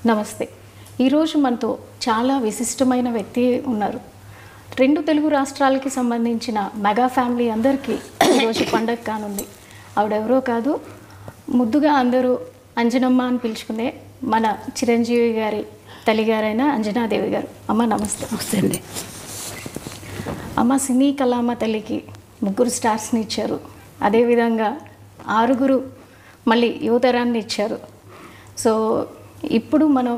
నమస్తే. ఈరోజు మనతో చాలా విశిష్టమైన వ్యక్తి ఉన్నారు. 2 తెలుగు రాష్ట్రాలకి సంబంధించిన మెగా ఫ్యామిలీ అందరికీ ఈరోజు పండగ కానుంది. ఆవిడెవరో కాదు, ముద్దుగా అందరూ అంజనమ్మ అని పిలుచుకునే మన చిరంజీవి గారి తల్లిగారైన అంజనాదేవి గారు. అమ్మ నమస్తే. నమస్తే అండి. అమ్మ సినీ కళామ తల్లికి 3 స్టార్స్ని ఇచ్చారు. అదేవిధంగా 6 మళ్ళీ యువతరాన్ని ఇచ్చారు. సో ఇప్పుడు మనం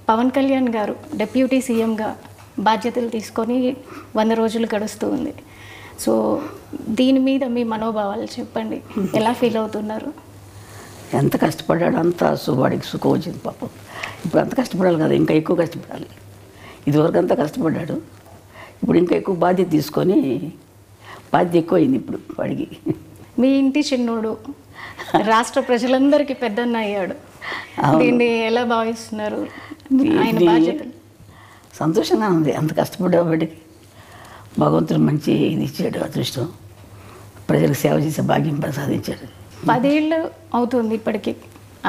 పవన్ కళ్యాణ్ గారు డిప్యూటీ సీఎంగా బాధ్యతలు తీసుకొని 100 రోజులు గడుస్తూ ఉంది. సో దీని మీద మీ మనోభావాలు చెప్పండి, ఎలా ఫీల్ అవుతున్నారు? ఎంత కష్టపడ్డాడు అంత వాడికి సుఖం వచ్చింది పాపం. ఇప్పుడు అంత కష్టపడాలి కదా, ఇంకా ఎక్కువ కష్టపడాలి. ఇదివరకు అంతా కష్టపడ్డాడు, ఇప్పుడు ఇంకా ఎక్కువ బాధ్యత తీసుకొని బాధ్యత ఎక్కువ అయింది ఇప్పుడు వాడికి. మీ ఇంటి చిన్నోడు రాష్ట్ర ప్రజలందరికీ పెద్దన్న అయ్యాడు. దీన్ని ఎలా భావిస్తున్నారు? ఆయన బాధ్యతలు సంతోషంగా ఉంది. అంత కష్టపడ్డా వాడికి భగవంతుడు మంచి ఇది ఇచ్చాడు, అదృష్టం. ప్రజలకు సేవ చేసే భాగ్యం ప్రసాదించాడు. 10 ఏళ్ళు అవుతుంది ఇప్పటికి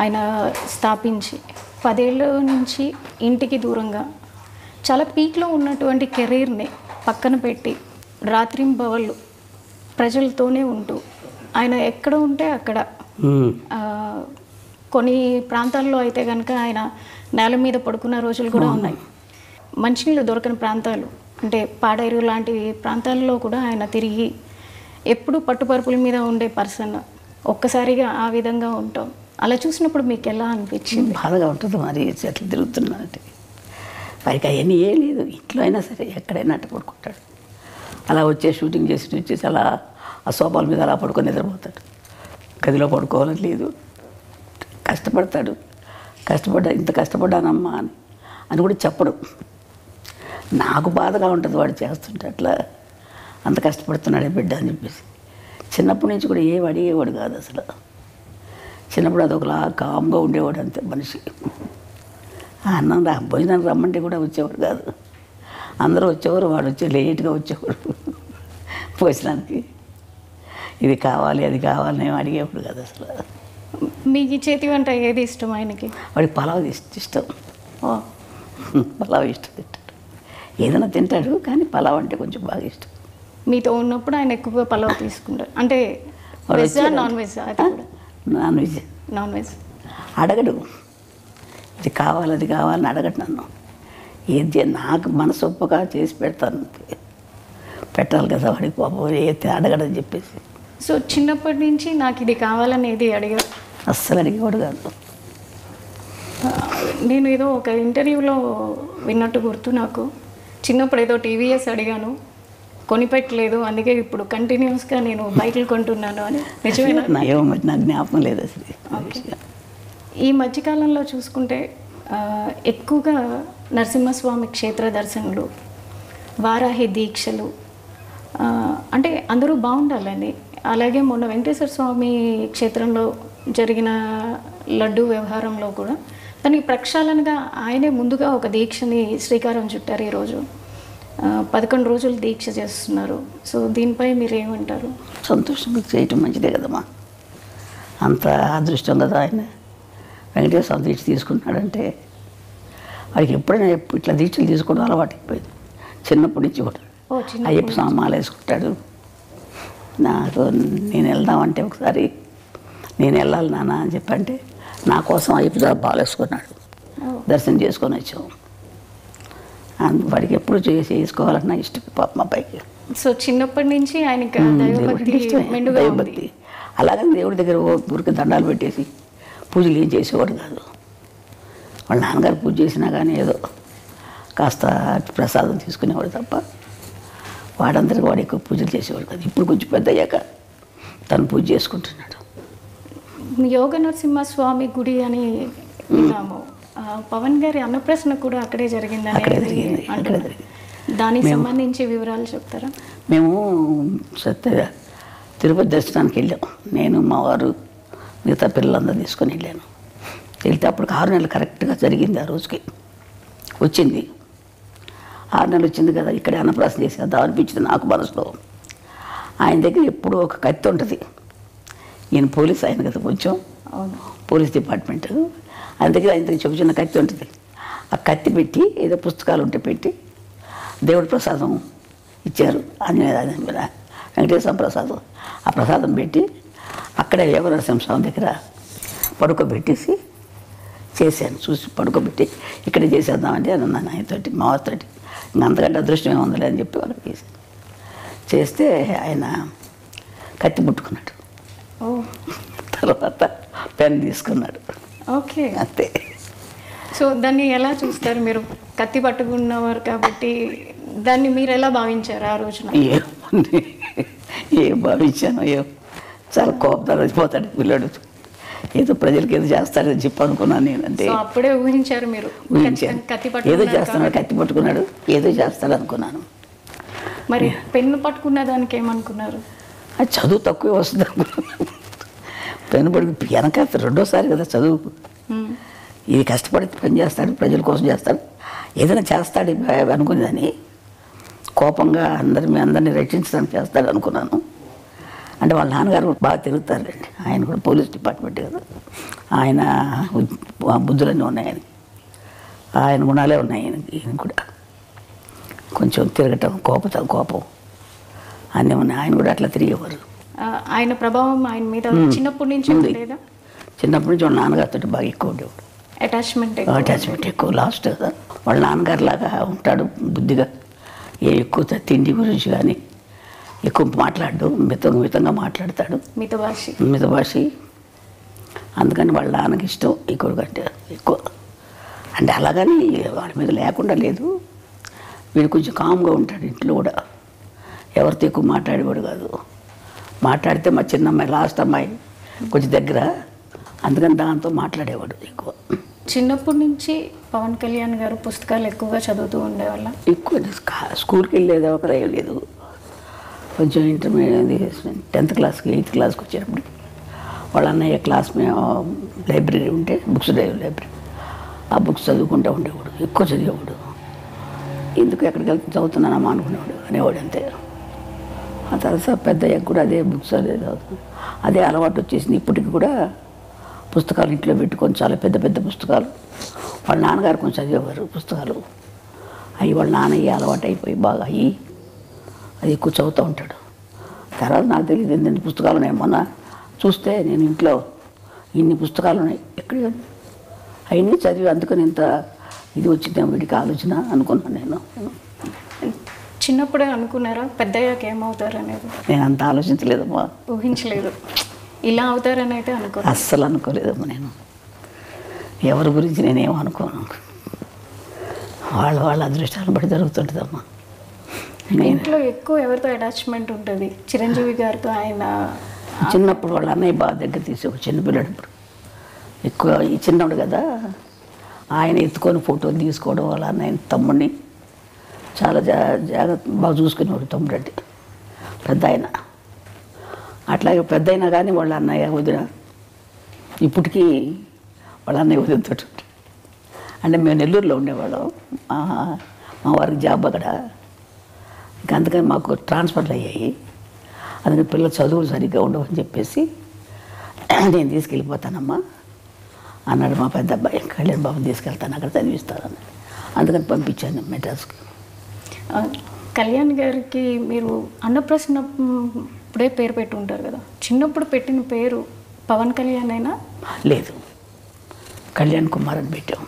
ఆయన స్థాపించి. 10 ఏళ్ళ నుంచి ఇంటికి దూరంగా చాలా పీక్లో ఉన్నటువంటి కెరీర్ని పక్కన పెట్టి రాత్రింబవళ్ళు ప్రజలతోనే ఉంటూ ఆయన ఎక్కడ ఉంటే అక్కడ, కొన్ని ప్రాంతాల్లో అయితే కనుక ఆయన నేల మీద పడుకున్న రోజులు కూడా ఉన్నాయి. మంచినీళ్ళు దొరకని ప్రాంతాలు అంటే పాడేరు లాంటి ప్రాంతాల్లో కూడా ఆయన తిరిగి ఎప్పుడు పట్టుపరుపుల మీద ఉండే పర్సన్. ఒక్కసారిగా ఆ విధంగా ఉంటాం. అలా చూసినప్పుడు మీకు ఎలా అనిపించింది? బాధగా ఉంటుంది మరి, చెట్లు తిరుగుతున్నారంటే. వారికి అవన్నీ ఏం లేదు, ఇంట్లో అయినా సరే ఎక్కడైనా అట్ట పడుకుంటాడు. అలా షూటింగ్ చేసి వచ్చేసి అలా ఆ సోఫాల మీద అలా పడుకొని నిద్రపోతాడు. గదిలో పడుకోవాలని లేదు, కష్టపడతాడు. ఇంత కష్టపడ్డానమ్మా అని కూడా చెప్పడు. నాకు బాధగా ఉంటుంది వాడు చేస్తుంటే, అట్లా అంత కష్టపడుతున్నాడే బిడ్డ అని చెప్పేసి. చిన్నప్పటి నుంచి కూడా ఏం అడిగేవాడు కాదు అసలు. చిన్నప్పుడు అదొకలా కామ్గా ఉండేవాడు అంతే మనిషి. అన్నం భోజనానికి రమ్మంటే కూడా వచ్చేవాడు కాదు. అందరూ వచ్చేవారు, వాడు లేట్గా వచ్చేవాడు భోజనానికి. ఇది కావాలి అది కావాలని ఏమి అడిగేవాడు కాదు అసలు. మీకు చేతి వంట ఏది ఇష్టం ఆయనకి? వాడికి పలావ్ ఇష్టం. పలావ్ ఇష్టం తింటాడు. ఏదైనా తింటాడు కానీ పలావ్ అంటే కొంచెం బాగా ఇష్టం. మీతో ఉన్నప్పుడు ఆయన ఎక్కువగా పలావ్ తీసుకుంటారు అంటే వెజ్ నాన్ వెజ్? అది కూడా నాన్ వెజ్. నాన్ వెజ్ అడగడు, ఇది కావాలి అది కావాలని అడగడు నన్ను. ఏది నాకు మనసు ఒప్పగా చేసి పెడతాను, పెట్టాలి కదా వాడికి పాపం, ఏది అడగడని చెప్పేసి. సో చిన్నప్పటి నుంచి నాకు ఇది కావాలని ఏది అడిగాడు? అస్సలు అడిగేవాడు కాదు. నేను ఏదో ఒక ఇంటర్వ్యూలో విన్నట్టు గుర్తు నాకు. చిన్నప్పుడు ఏదో టీవీఎస్ అడిగాను, కొనిపెట్టలేదు, అందుకే ఇప్పుడు కంటిన్యూస్గా నేను బైకులు కొంటున్నాను అని. నిజమేనా? ఏమో మరి నాకు జ్ఞాపకం లేదు అసలు. ఈ మధ్యకాలంలో చూసుకుంటే ఎక్కువగా నరసింహస్వామి క్షేత్ర దర్శనలు, వారాహి దీక్షలు, అంటే అందరూ బాగుండాలని. అలాగే మొన్న వెంకటేశ్వర స్వామి క్షేత్రంలో జరిగిన లడ్డు వ్యవహారంలో కూడా దానికి ప్రక్షాళనగా ఆయనే ముందుగా ఒక దీక్షని శ్రీకారం చుట్టారు. ఈరోజు 11 రోజులు దీక్ష చేస్తున్నారు. సో దీనిపై మీరు ఏమంటారు? సంతోషంగా చేయటం మంచిదే కదమ్మా. అంత అదృష్టం కదా ఆయన. వెంకటేశ్వర స్వామి దీక్ష తీసుకుంటున్నాడంటే వాడికి ఎప్పుడైనా ఇట్లా దీక్షలు తీసుకోవడం అలవాటు అయిపోయింది చిన్నప్పటి నుంచి కూడా. అయ్యప్ప స్వామి మాల వేసుకుంటాడు. నేను వెళ్దామంటే ఒకసారి నేను వెళ్ళాలి నాన్న అని చెప్పంటే నా కోసం అయ్యప్ప స్వామి మాల వేసుకున్నాడు. దర్శనం చేసుకొని వచ్చాము. వాడికి ఎప్పుడు చేసుకోవాలన్నా ఇష్టం పాప మా అబ్బాయికి. సో చిన్నప్పటి నుంచి ఆయనకి దైవభక్తి. అలాగని దేవుడి దగ్గర ఊరికి దండాలు పెట్టేసి పూజలు ఏం చేసేవాడు కాదు. వాళ్ళ నాన్నగారు పూజ చేసినా కానీ ఏదో కాస్త ప్రసాదం తీసుకునేవాడు తప్ప వాడందరికీ వాడు ఎక్కువ పూజలు చేసేవాడు కాదు. ఇప్పుడు కొంచెం పెద్ద అయ్యాక తను పూజ చేసుకుంటున్నాడు. యోగ నరసింహస్వామి గుడి అని విన్నాము. పవన్ గారి అన్నప్రసన్న కూడా అక్కడే జరిగింది. అక్కడే జరిగింది. దానికి సంబంధించి వివరాలు చెప్తారా? మేము తిరుపతి దర్శనానికి వెళ్ళాం. నేను మా వారు మిగతా పిల్లలందరూ తీసుకొని వెళ్ళాను. వెళ్తే అప్పుడు 6 నెలలు కరెక్ట్గా జరిగింది. ఆ రోజుకి వచ్చింది. 6 నెలలు వచ్చింది కదా, ఇక్కడే అన్నప్రాసన చేసేద్దాం అనిపించింది నాకు మనసులో. ఆయన దగ్గర ఎప్పుడూ ఒక కత్తి ఉంటుంది. ఈయన పోలీస్ ఆయన కదా కొంచెం, పోలీస్ డిపార్ట్మెంట్. అందుకే ఇంతకు చిన్న కత్తి ఉంటుంది. ఆ కత్తి పెట్టి ఏదో పుస్తకాలు ఉంటే పెట్టి దేవుడి ప్రసాదం ఇచ్చారు. వెంకటేశ్వర ప్రసాదం. ఆ ప్రసాదం పెట్టి అక్కడే యోగ నరసింహస్వామి దగ్గర పడుకోబెట్టేసి చేశాను. చూసి పడుకోబెట్టి ఇక్కడే చేసేద్దామంటే అన్నాను ఆయనతోటి, మా వారితోటి. ఇంకా అంతకంటే అదృష్టం ఏముందిలే అని చెప్పి వాళ్ళకి చేశాను. చేస్తే ఆయన కత్తి పుట్టుకున్నాడు. తర్వాత పెన్ తీసుకున్నాడు. ఓకే, అంతే. సో దాన్ని ఎలా చూస్తారు మీరు? కత్తి పట్టుకున్నవారు కాబట్టి దాన్ని మీరు ఎలా భావించారు ఆ రోజున? ఏం భావించాను, చాలా కోపం వచ్చిపోతాడు పిల్లడు. ఏదో ప్రజలకి ఏదో చేస్తాడని చెప్పి అనుకున్నాను నేను. అంతే, అప్పుడే ఊహించారు మీరు? ఊహించాను, ఏదో చేస్తున్నాడు, కత్తి పట్టుకున్నాడు, ఏదో చేస్తాడు అనుకున్నాను. మరి పెన్ను పట్టుకున్న దానికి ఏమనుకున్నారు? అది చదువు తక్కువే వస్తుంది అనుకున్నాను. పెన్ను పట్టుకు వెనక రెండోసారి కదా చదువు. ఇది కష్టపడి పని చేస్తాడు, ప్రజల కోసం చేస్తాడు, ఏదైనా చేస్తాడు అనుకునేదని. కోపంగా అందరినీ రక్షించడానికి చేస్తాడు అనుకున్నాను. అంటే వాళ్ళ నాన్నగారు బాగా తిరుగుతారండి. ఆయన కూడా పోలీస్ డిపార్ట్మెంట్ కదా. ఆయన బుద్ధులన్నీ ఉన్నాయి ఆయనకి, ఆయన గుణాలే ఉన్నాయి ఈయన కూడా. కొంచెం తిరగటం, కోపం అన్నీ ఉన్నాయి. ఆయన కూడా అట్లా తిరిగేవారు. ఆయన ప్రభావం ఆయన మీద చిన్నప్పటి నుంచి ఉండేదా? చిన్నప్పటి నుంచి వాళ్ళ నాన్నగారితో బాగా ఎక్కువ ఉండేవాడు. అటాచ్మెంట్ ఎక్కువ. లాస్ట్ కదా వాళ్ళ నాన్నగారు లాగా ఉంటాడు, బుద్ధిగా. ఎక్కువ తిండి గురించి కానీ ఎక్కువ మాట్లాడు, మితంగా మాట్లాడతాడు, మితభాషి. అందుకని వాళ్ళ నాన్నకి ఇష్టం ఎక్కువ కంటే ఎక్కువ. అంటే అలాగని వాళ్ళ మీద లేకుండా లేదు. వీడు కొంచెం కామ్గా ఉంటాడు ఇంట్లో కూడా, ఎవరితో ఎక్కువ మాట్లాడేవాడు కాదు. మాట్లాడితే మా చిన్న అమ్మాయి, లాస్ట్ అమ్మాయి కొంచెం దగ్గర, అందుకని దాంతో మాట్లాడేవాడు ఎక్కువ. చిన్నప్పటి నుంచి పవన్ కళ్యాణ్ గారు పుస్తకాలు ఎక్కువగా చదువుతూ ఉండేవాళ్ళ? ఎక్కువ స్కూల్కి వెళ్ళేది ఒక లేదు. కొంచెం ఇంటర్మీడియట్ 10th క్లాస్కి 8th క్లాస్కి వచ్చేటప్పుడు వాళ్ళ అన్నయ్య క్లాస్ మేము లైబ్రరీ ఉంటే బుక్స్ లైబ్రరీ, ఆ బుక్స్ చదువుకుంటూ ఉండేవాడు, ఎక్కువ చదివేవాడు. ఎందుకు ఎక్కడికి వెళ్తే చదువుతున్నానమ్మా అనుకునేవాడు, అనేవాడు అంతే. ఆ తర్వాత పెద్దయ్యాక కూడా అదే బుక్స్ అదే అలవాటు వచ్చేసింది. ఇప్పటికి కూడా పుస్తకాలు ఇంట్లో పెట్టుకొని, చాలా పెద్ద పుస్తకాలు. వాళ్ళ నాన్నగారు కొంచెం చదివేవారు పుస్తకాలు. అవి వాళ్ళ నాన్నయ్య అలవాటు అయిపోయి బాగా అయ్యి అది ఎక్కువ చదువుతూ ఉంటాడు. తర్వాత నాకు తెలియదు ఏంటంటే పుస్తకాలు ఉన్నాయి. మొన్న చూస్తే నేను ఇంట్లో ఇన్ని పుస్తకాలు ఉన్నాయి, ఎక్కడ అవన్నీ చదివి అందుకని ఇంత ఇది వచ్చింది వీడికి ఆలోచన అనుకున్నాను నేను. చిన్నప్పుడే అనుకున్నారా పెద్దయ్యాక ఏమవుతారు అనేది? నేను అంత ఆలోచించలేదమ్మా, ఊహించలేదు. ఇలా అవుతారని అయితే అస్సలు అనుకోలేదమ్మా. నేను ఎవరి గురించి నేనేమో అనుకోను. వాళ్ళ అదృష్టాలను బట్టి జరుగుతుంటుందమ్మా. ఇంట్లో ఎక్కువ ఎవరితో అటాచ్మెంట్ ఉంటుంది? చిరంజీవి గారితో. ఆయన చిన్నప్పుడు వాళ్ళ అన్నయ్య బాగా దగ్గర తీసేవాడు, చిన్నపిల్లడప్పుడు ఎక్కువ. ఈ చిన్నవాడు కదా, ఆయన ఎత్తుకొని ఫోటోలు తీసుకోవడం, వాళ్ళ అన్నయ్య తమ్ముడిని చాలా జాగ్రత్త బాగా చూసుకునేవాడు. తమ్ముడు అంటే పెద్ద ఆయన. అట్లాగే పెద్ద అయినా కానీ వాళ్ళ అన్నయ్య వదిన ఇప్పటికీ వాళ్ళ అన్నయ్య వదినతోటి. అంటే మేము నెల్లూరులో ఉండేవాళ్ళం, మా వారికి జాబ్ అక్కడ. ఇంకా అందుకని మాకు ట్రాన్స్ఫర్లు అయ్యాయి. అందుకని పిల్లలు చదువులు సరిగ్గా ఉండవని చెప్పేసి నేను తీసుకెళ్ళిపోతానమ్మా అన్నాడు మా పెద్ద అబ్బాయి. కళ్యాణ్ బాబుని తీసుకెళ్తాను, అక్కడ చదివిస్తానని. అందుకని పంపించాను మెడ్రాస్కి. కళ్యాణ్ గారికి మీరు అన్నప్రసన్న ఇప్పుడే పేరు పెట్టి ఉంటారు కదా, చిన్నప్పుడు పెట్టిన పేరు పవన్ కళ్యాణ్ అయినా? లేదు, కళ్యాణ్ కుమార్ అని పెట్టాం,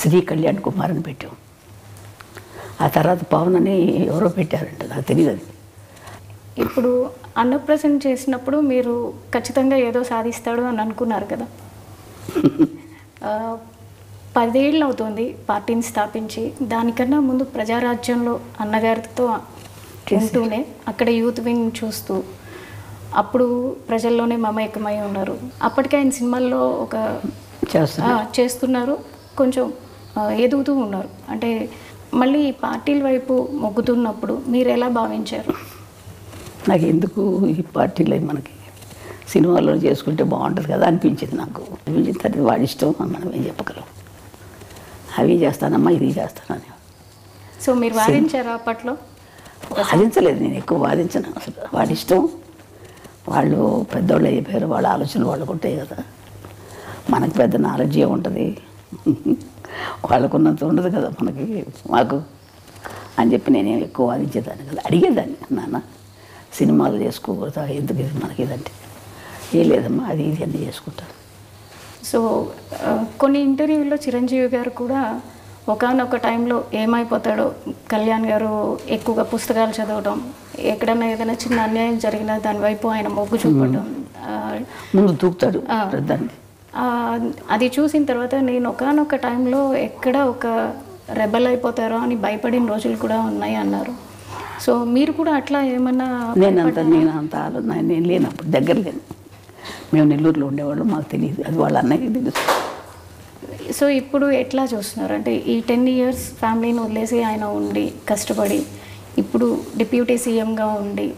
శ్రీ కళ్యాణ్ కుమార్ అని పెట్టాం. ఆ తర్వాత పవన్ అని ఎవరో పెట్టారంట, నాకు తెలియదు అది. ఇప్పుడు అన్నప్రసన్న చేసినప్పుడు మీరు ఖచ్చితంగా ఏదో సాధిస్తాడు అని అనుకున్నారు కదా. 10 ఏళ్ళు అవుతుంది పార్టీని స్థాపించి. దానికన్నా ముందు ప్రజారాజ్యంలో అన్నగారితో ఉంటూనే అక్కడ యూత్ వింగ్ చూస్తూ అప్పుడు ప్రజల్లోనే మమేకమై ఉన్నారు. అప్పటికే ఆయన సినిమాల్లో ఒక చేస్తున్నారు, కొంచెం ఎదుగుతూ ఉన్నారు. అంటే మళ్ళీ పార్టీల వైపు మొగ్గుతున్నప్పుడు మీరు ఎలా భావించారు? నాకు ఎందుకు ఈ పార్టీలో మనకి సినిమాల్లో చేసుకుంటే బాగుంటుంది కదా అనిపించింది నాకు. అనిపించిన తర్వాత వాడి ఇష్టం, మనం ఏం చెప్పగలం. అవి చేస్తానమ్మా, ఇది చేస్తానని. సో మీరు వాదించారా అప్పట్లో? వాదించలేదు, నేను ఎక్కువ వాదించను అసలు. వాడి ఇష్టం, వాళ్ళు పెద్దవాళ్ళు అయిపోయారు, వాళ్ళ ఆలోచనలు వాళ్ళకు ఉంటాయి కదా. మనకి పెద్ద నాలెడ్జ్ ఏముంటుంది, వాళ్ళకున్నంత ఉండదు కదా మనకి మాకు అని చెప్పి నేనేం ఎక్కువ వాదించేదాన్ని కదా. అడిగేదాన్ని, నాన్న సినిమాలు చేసుకోకూడదా, ఎందుకు ఇది మనకి ఇదంటే, ఏ లేదమ్మా అది ఇది అన్నీ చేసుకుంటాను. సో కొన్ని ఇంటర్వ్యూల్లో చిరంజీవి గారు కూడా ఒకానొక టైంలో ఏమైపోతాడో, కళ్యాణ్ గారు ఎక్కువగా పుస్తకాలు చదవడం, ఎక్కడన్నా ఏదైనా చిన్న అన్యాయం జరిగినా దాని వైపు ఆయన మొగ్గు చూపడం, ముందు తూకుతాడు దాన్ని. అది చూసిన తర్వాత నేను ఒకానొక టైంలో ఎక్కడ ఒక రెబల్ అయిపోతారో అని భయపడిన రోజులు కూడా ఉన్నాయి అన్నారు. సో మీరు కూడా అట్లా ఏమన్నా? నేను లేనప్పుడు దగ్గర లేను, మేము నెల్లూరులో ఉండేవాళ్ళు, మాకు తెలియదు, అది వాళ్ళ అన్నయ్యకి తెలుసు. సో ఇప్పుడు ఎట్లా చూస్తున్నారు అంటే ఈ 10 years ఫ్యామిలీని వదిలేసి ఆయన ఉండి కష్టపడి ఇప్పుడు డిప్యూటీ సీఎంగా ఉండి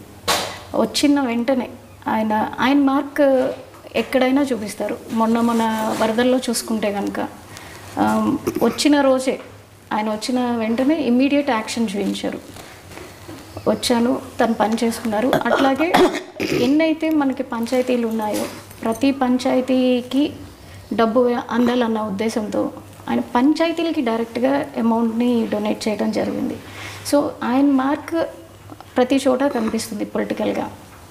వచ్చిన వెంటనే ఆయన మార్క్ ఎక్కడైనా చూపిస్తారు. మొన్న వరదల్లో చూసుకుంటే కనుక వచ్చిన రోజే ఆయన వచ్చిన వెంటనే ఇమ్మీడియట్ యాక్షన్ చూపించారు. వచ్చాను, తను పని చేసుకున్నారు. అట్లాగే ఎన్నైతే మనకి పంచాయతీలు ఉన్నాయో ప్రతి పంచాయతీకి డబ్బు అందాలన్న ఉద్దేశంతో ఆయన పంచాయతీలకి డైరెక్ట్గా అమౌంట్ని డొనేట్ చేయడం జరిగింది. సో ఆయన మార్క్ ప్రతి చోట కనిపిస్తుంది పొలిటికల్గా.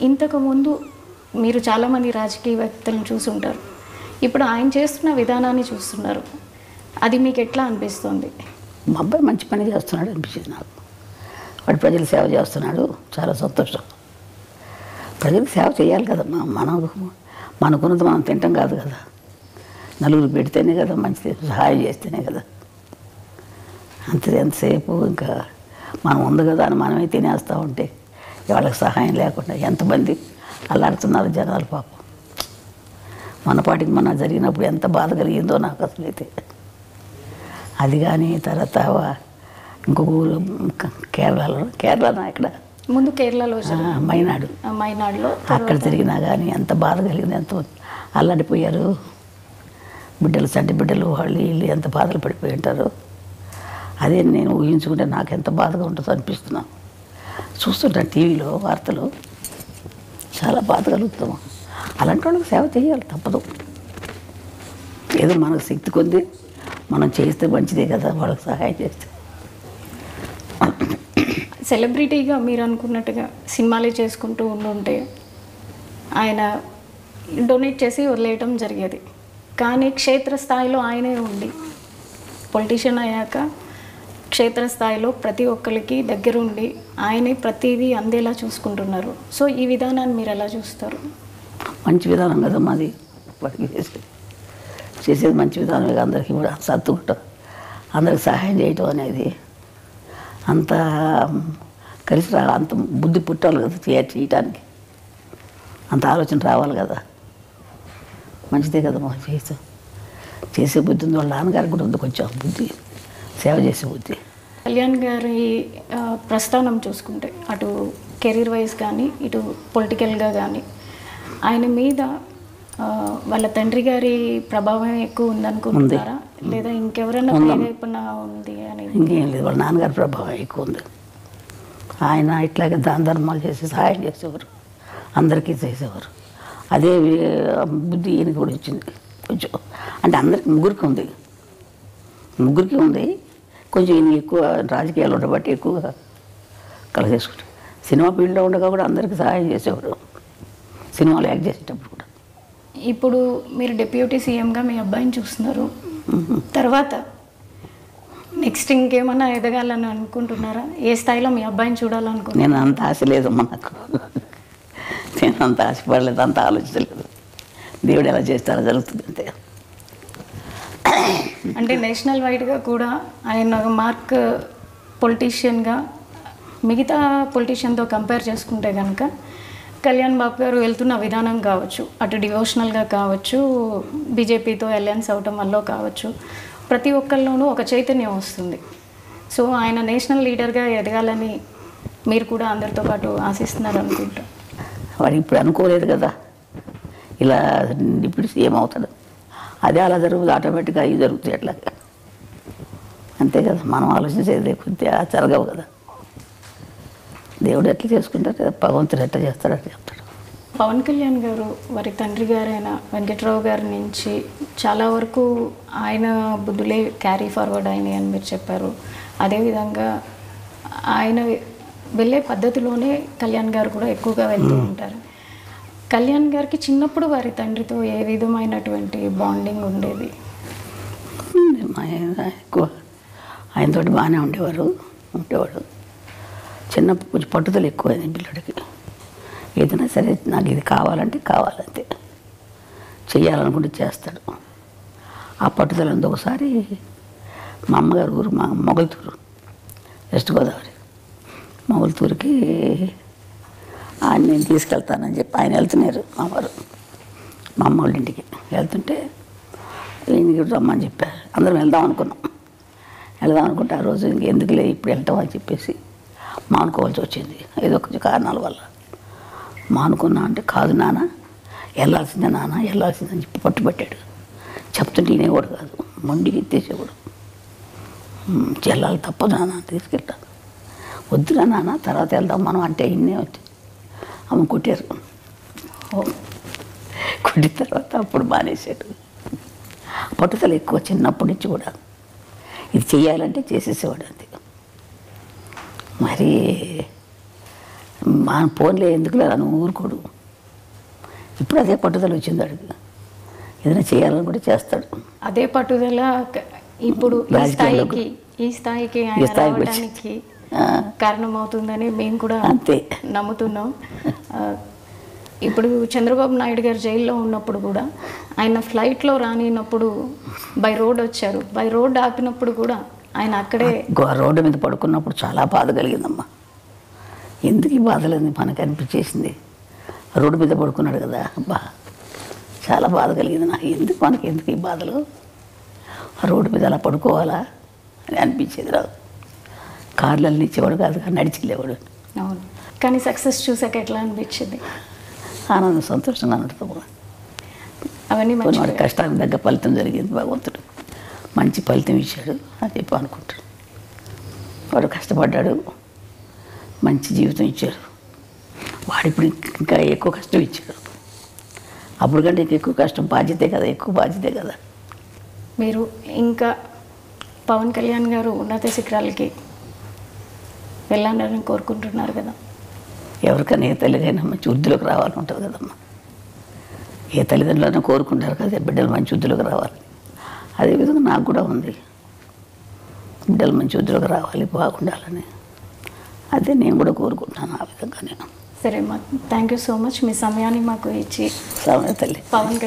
ఇంతకుముందు మీరు చాలామంది రాజకీయవేత్తలను చూసుంటారు, ఇప్పుడు ఆయన చేస్తున్న విధానాన్ని చూస్తున్నారు, అది మీకు ఎట్లా అనిపిస్తుంది? మా అబ్బాయి మంచి పని చేస్తున్నాడు అనిపించింది నాకు. వాడు ప్రజలు సేవ చేస్తున్నాడు, చాలా సంతోషం. ప్రజలకు సేవ చేయాలి కదమ్మా, మనకున్నది మనం తింటాం కాదు కదా, నలుగురు పెడితేనే కదా మంచిది, సహాయం చేస్తేనే కదా. ఎంతసేపు ఇంకా మనం ఉంది కదా అని మనమే తినేస్తూ ఉంటే వాళ్ళకి సహాయం లేకుండా ఎంతమంది అల్లాడుతున్నారు జనాలు పాపం. మన పాటికి మన జరిగినప్పుడు ఎంత బాధ కలిగిందో నాకు అసలైతే. అది కానీ తర్వాత ఇంకొక ఊరు కేరళలో ఇక్కడ ముందు కేరళలో మైనాడులో అక్కడ జరిగినా కానీ ఎంత బాధ కలిగింది, ఎంత అల్లాడిపోయారు బిడ్డలు, చంటి బిడ్డలు, వాళ్ళు వీళ్ళు ఎంత బాధలు పడిపోయి ఉంటారు. అదే నేను ఊహించుకుంటే నాకు ఎంత బాధగా ఉంటుందో అనిపిస్తున్నాను. చూస్తుంటాను టీవీలో వార్తలు, చాలా బాధ కలుగుతాము. అలాంటి వాళ్ళకి సేవ చేయాలి, తప్పదు. ఏదో మనకు శక్తి కొద్ది మనం చేస్తే మంచిదే కదా, వాళ్ళకి సహాయం చేస్తే. సెలబ్రిటీగా మీరు అనుకున్నట్టుగా సినిమాలే చేసుకుంటూ ఉండుంటే ఆయన డొనేట్ చేసి వదిలేయటం జరిగేది. కానీ క్షేత్రస్థాయిలో ఆయనే ఉండి పొలిటీషియన్ అయ్యాక క్షేత్రస్థాయిలో ప్రతి ఒక్కరికి దగ్గరుండి ఆయనే ప్రతిదీ అందేలా చూసుకుంటున్నారు. సో ఈ విధానాన్ని మీరు ఎలా చూస్తారు? మంచి విధానం కదా మాది, వాటికి చేసేది మంచి విధానమే. అందరికీ కూడా సర్దుకుంటాం, అందరికి సహాయం చేయటం అనేది అంత కలిసి అంత బుద్ధి పుట్టాలి కదా చేయటానికి, అంత ఆలోచన రావాలి కదా. మంచిదే కదా మాకు చేసే బుద్ధి ఉంది. వాళ్ళ నాన్నగారికి కూడా ఉంది కొంచెం బుద్ధి, సేవ చేసే బుద్ధి. కళ్యాణ్ గారి ప్రస్థానం చూసుకుంటే అటు కెరీర్ వైజ్ కానీ ఇటు పొలిటికల్గా కానీ ఆయన మీద వాళ్ళ తండ్రి గారి ప్రభావం ఎక్కువ ఉందనుకుంటున్నారా, లేదా ఇంకెవరైనా ప్రేరేపణ ఉంది అని? ఇంకేం లేదు, వాళ్ళ నాన్నగారి ప్రభావం ఎక్కువ ఉంది. ఆయన ఇట్లాగే దాన ధర్మాలు చేసి సహాయం చేసేవారు, అందరికీ చేసేవారు. అదే బుద్ధి ఈయనకి కూడా వచ్చింది కొంచెం. అంటే అందరికి ముగ్గురికి ఉంది కొంచెం. ఈయన ఎక్కువ రాజకీయాలు ఉండబట్టి ఎక్కువగా కలిసేసుకుంటారు. సినిమా ఫీల్డ్లో ఉండగా కూడా అందరికీ సహాయం చేసేవారు, సినిమాలు యాక్ట్ చేసేటప్పుడు కూడా. ఇప్పుడు మీరు డిప్యూటీ సీఎంగా మీ అబ్బాయిని చూస్తున్నారు, తర్వాత నెక్స్ట్ ఇంకేమన్నా ఎదగాలని అనుకుంటున్నారా? ఏ స్థాయిలో మీ అబ్బాయిని చూడాలనుకుంటున్నారు? నేను అంత ఆశ లేదమ్మా నాకు, నేను అంత ఆశపడలేదు, అంత ఆలోచించలేదు. దేవుడు ఎలా చేస్తారో జరుగుతుంది అంతే. అంటే నేషనల్ వైడ్గా కూడా ఆయన మార్క్ పొలిటీషియన్గా మిగతా పొలిటీషియన్తో కంపేర్ చేసుకుంటే కనుక కళ్యాణ్ బాబు గారు వెళ్తున్న విధానం కావచ్చు, అటు డివోషనల్గా కావచ్చు, బీజేపీతో అలయన్స్ అవటం వల్ల కావచ్చు, ప్రతి ఒక్కరిలోనూ ఒక చైతన్యం వస్తుంది. సో ఆయన నేషనల్ లీడర్గా ఎదగాలని మీరు కూడా అందరితో పాటు ఆశిస్తున్నారు అనుకుంటా. వాడు ఇప్పుడు అనుకోలేదు కదా ఇలా ఇప్పుడు సీఎం అవుతాడు, అదే అలా జరుగుతుంది, ఆటోమేటిక్గా అవి జరుగుతాయి అట్లా. అంతే కదా, మనం ఆలోచించేది కొద్దిగా జరగవు కదా. దేవుడు ఎట్లా చేసుకుంటారు, భగవంతుడు ఎట్లా చేస్తాడు అట్లా చెప్తాడు. పవన్ కళ్యాణ్ గారు వారి తండ్రి గారైన వెంకట్రావు గారి నుంచి చాలా వరకు ఆయన బుద్ధులే క్యారీ ఫార్వర్డ్ అయినాయి అని మీరు చెప్పారు. అదేవిధంగా ఆయన వెళ్ళే పద్ధతిలోనే కళ్యాణ్ గారు కూడా ఎక్కువగా వెళ్తూ ఉంటారు. కళ్యాణ్ గారికి చిన్నప్పుడు వారి తండ్రితో ఏ విధమైనటువంటి బాండింగ్ ఉండేది? ఎక్కువ ఆయనతోటి బాగానే ఉండేవాడు. చిన్నప్పుడు కొంచెం పట్టుదల ఎక్కువైంది పిల్లడికి. ఏదైనా సరే నాకు ఇది కావాలంటే కావాలంతే, చెయ్యాలనుకుంటే చేస్తాడు. ఆ పట్టుదల ఉంది. ఒకసారి మా అమ్మగారు ఊరు మా మొగల్తూరు, వెస్ట్ గోదావరి, మొగల్తూరుకి ఆయన నేను తీసుకెళ్తానని చెప్పి ఆయన వెళ్తున్నారు. మా అమ్మ వాళ్ళ ఇంటికి వెళ్తుంటే ఈయనకి రమ్మని చెప్పారు. అందరం వెళ్దాం అనుకుంటే ఆ రోజు ఎందుకులే ఇప్పుడు వెళ్తాం అని చెప్పేసి మానుకోవాల్సి వచ్చింది. ఏదో కొంచెం కారణాల వల్ల మానుకున్నా. అంటే కాదు నాన్న, వెళ్ళాల్సిందని చెప్పి పట్టుబట్టాడు. చెప్తుంటే ఈయనేవాడు కాదు, మొండికి ఎత్తేసేవాడు. వెళ్ళాలి, తప్పదు నాన్న, తీసుకెళ్తాను. వద్దురా నాన్న, తర్వాత వెళ్దాం మనం అంటే ఇన్నే వచ్చి అమ్మ కొట్టారు. కొట్టిన తర్వాత అప్పుడు మానేశాడు. పట్టుదల ఎక్కువ చిన్నప్పటి నుంచి కూడా. ఇది చెయ్యాలంటే చేసేసేవాడు అంతే. మరి మా ఫోన్లో ఎందుకు లేదని ఊరుకోడు. ఇప్పుడు అదే పట్టుదల వచ్చింది అడిగి, ఏదైనా చేయాలని కూడా చేస్తాడు. అదే పట్టుదల ఇప్పుడు ఈ స్థాయికి ఆయన రావడానికి కారణమవుతుందని మేము కూడా అంతే నమ్ముతున్నాం. ఇప్పుడు చంద్రబాబు నాయుడు గారు జైల్లో ఉన్నప్పుడు కూడా ఆయన ఫ్లైట్లో రానినప్పుడు బై రోడ్ వచ్చారు. బై రోడ్ ఆపినప్పుడు కూడా ఆయన అక్కడే రోడ్డు మీద పడుకున్నప్పుడు చాలా బాధ కలిగిందమ్మా. ఎందుకు ఈ బాధలేని మనకు అనిపించేసింది. రోడ్డు మీద పడుకున్నాడు కదా, చాలా బాధ కలిగింది నాకు. ఎందుకు ఈ బాధలు, రోడ్డు మీద అలా పడుకోవాలా అని అనిపించేది. రాదు కార్లలో ఇచ్చేవాడు కాదు, నడిచి వెళ్ళేవాడు. అవును. కానీ సక్సెస్ చూసాక ఎట్లా అనిపించింది? ఆనందం, సంతోషంగా ఉంటుంది. అవన్నీ వాడి కష్టానికి తగ్గ ఫలితం జరిగింది. భగవంతుడు మంచి ఫలితం ఇచ్చాడు అని చెప్పి అనుకుంటాడు. వాడు కష్టపడ్డాడు, మంచి జీవితం ఇచ్చాడు. వాడిప్పుడు ఇంకా ఎక్కువ కష్టం ఇచ్చాడు. అప్పుడు కంటే ఎక్కువ కష్టం, బాధ్యతే కదా, ఎక్కువ బాధ్యతే కదా. మీరు ఇంకా పవన్ కళ్యాణ్ గారు ఉన్నత శిఖరాలకి వెళ్ళాలని కోరుకుంటున్నారు కదా. ఎవరికైనా ఏ తల్లిదైనా మంచి వృద్ధిలోకి రావాలని ఉంటుంది కదమ్మా. ఏ తల్లిదండ్రులైనా కోరుకుంటారు కదా బిడ్డలు మంచి వృద్ధిలోకి రావాలి. అదేవిధంగా నాకు కూడా ఉంది, బిడ్డలు మంచి వృద్ధిలోకి రావాలి, బాగుండాలని. అదే నేను కూడా కోరుకుంటున్నాను ఆ విధంగానే. సరే అమ్మా, థ్యాంక్ యూ సో మచ్. మీ సమయాన్ని మాకు ఇచ్చి సమయ తల్లి పవన్